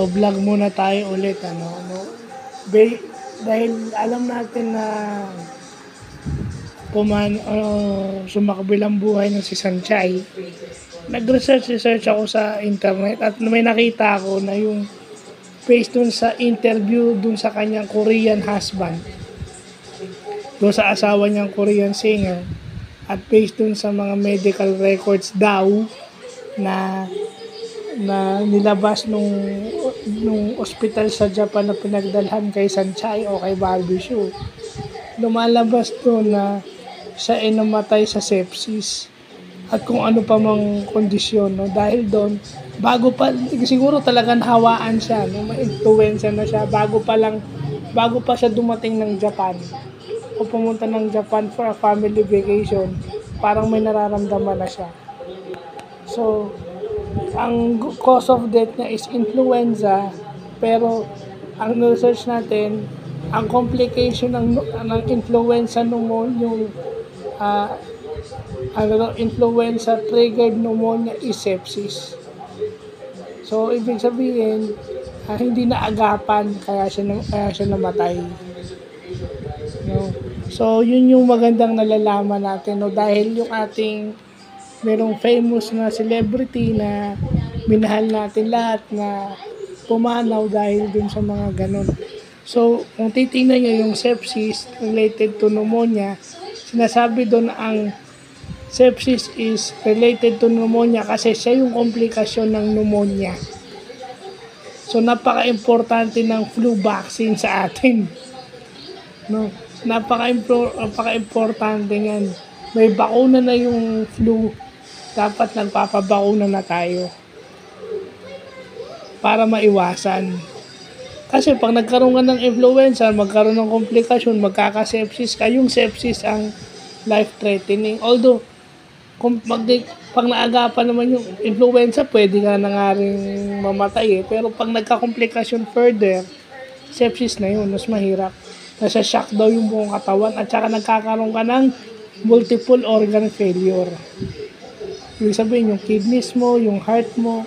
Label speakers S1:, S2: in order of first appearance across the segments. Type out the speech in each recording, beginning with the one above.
S1: Vlog muna tayo ulit, dahil alam natin na sumakabilang buhay ng si Sanchay. Nag-research ako sa internet at may nakita ako na yung based dun sa interview dun sa kanyang Korean husband, dun sa asawa niyang Korean singer, at based dun sa mga medical records daw na nilabas nung ospital sa Japan na pinagdalhan kay Sanchay o kay Barbie Hsu, lumalabas doon na siya ay namatay sa sepsis at kung ano pa mang kondisyon, dahil doon bago pa siguro talagang hawaan siya, may influenza na siya bago pa siya dumating ng Japan o pumunta ng Japan for a family vacation, parang may nararamdaman na siya. So ang cause of death niya is influenza, pero ang research natin, ang complication ng influenza yung influenza triggered pneumonia is sepsis. So ibig sabihin, hindi na agapan kaya siya namatay. So yun yung magandang nalalaman natin, dahil yung ating merong famous na celebrity na minahal natin lahat na pumanaw dahil dun sa mga ganon. So, kung titingnan nyo yung sepsis related to pneumonia, sinasabi doon ang sepsis is related to pneumonia kasi siya yung komplikasyon ng pneumonia. So, napaka-importante ng flu vaccine sa atin. Napaka-importante yan. May bakuna na yung flu, dapat nagpapabakuna na tayo para maiwasan. Kasi pag nagkaroon ka ng influenza, magkaroon ng komplikasyon, magkakasepsis ka, yung sepsis ang life-threatening. Although, pag naagapan naman yung influenza, pwede ka na nga rin mamatay pero pag nagkakomplikasyon further, sepsis na yun, mas mahirap. Nasa shock daw yung buong katawan at saka nagkakaroon ka ng multiple organ failure. Ibig sabihin, yung kidneys mo, yung heart mo,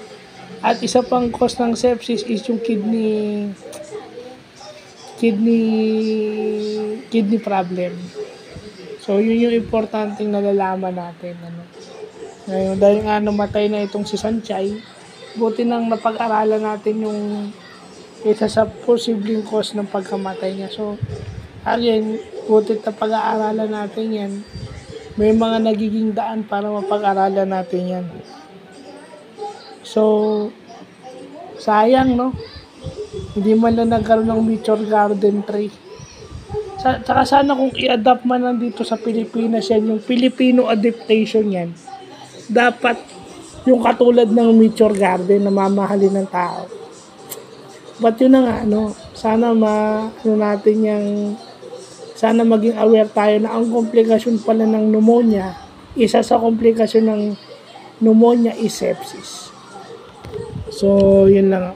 S1: at isa pang cause ng sepsis is yung kidney problem. So, yun yung importanteng nalalaman natin. Ngayon, dahil nga namatay na itong si Sanchay, buti nang napag-aralan natin yung isa sa posibleng cause ng pagkamatay niya. So, again, buti na pag-aaralan natin yan. May mga nagiging daan para mapag-aralan natin yan. So, sayang, hindi man lang nagkaroon ng mature garden tree. Tsaka sana kung i-adapt man lang dito sa Pilipinas yan, yung Filipino adaptation yan, dapat yung katulad ng mature garden na mamahalin ng tao. But yun na nga, sana natin yung sana maging aware tayo na ang komplikasyon pala ng pneumonia, isa sa komplikasyon ng pneumonia is sepsis. So, yun lang.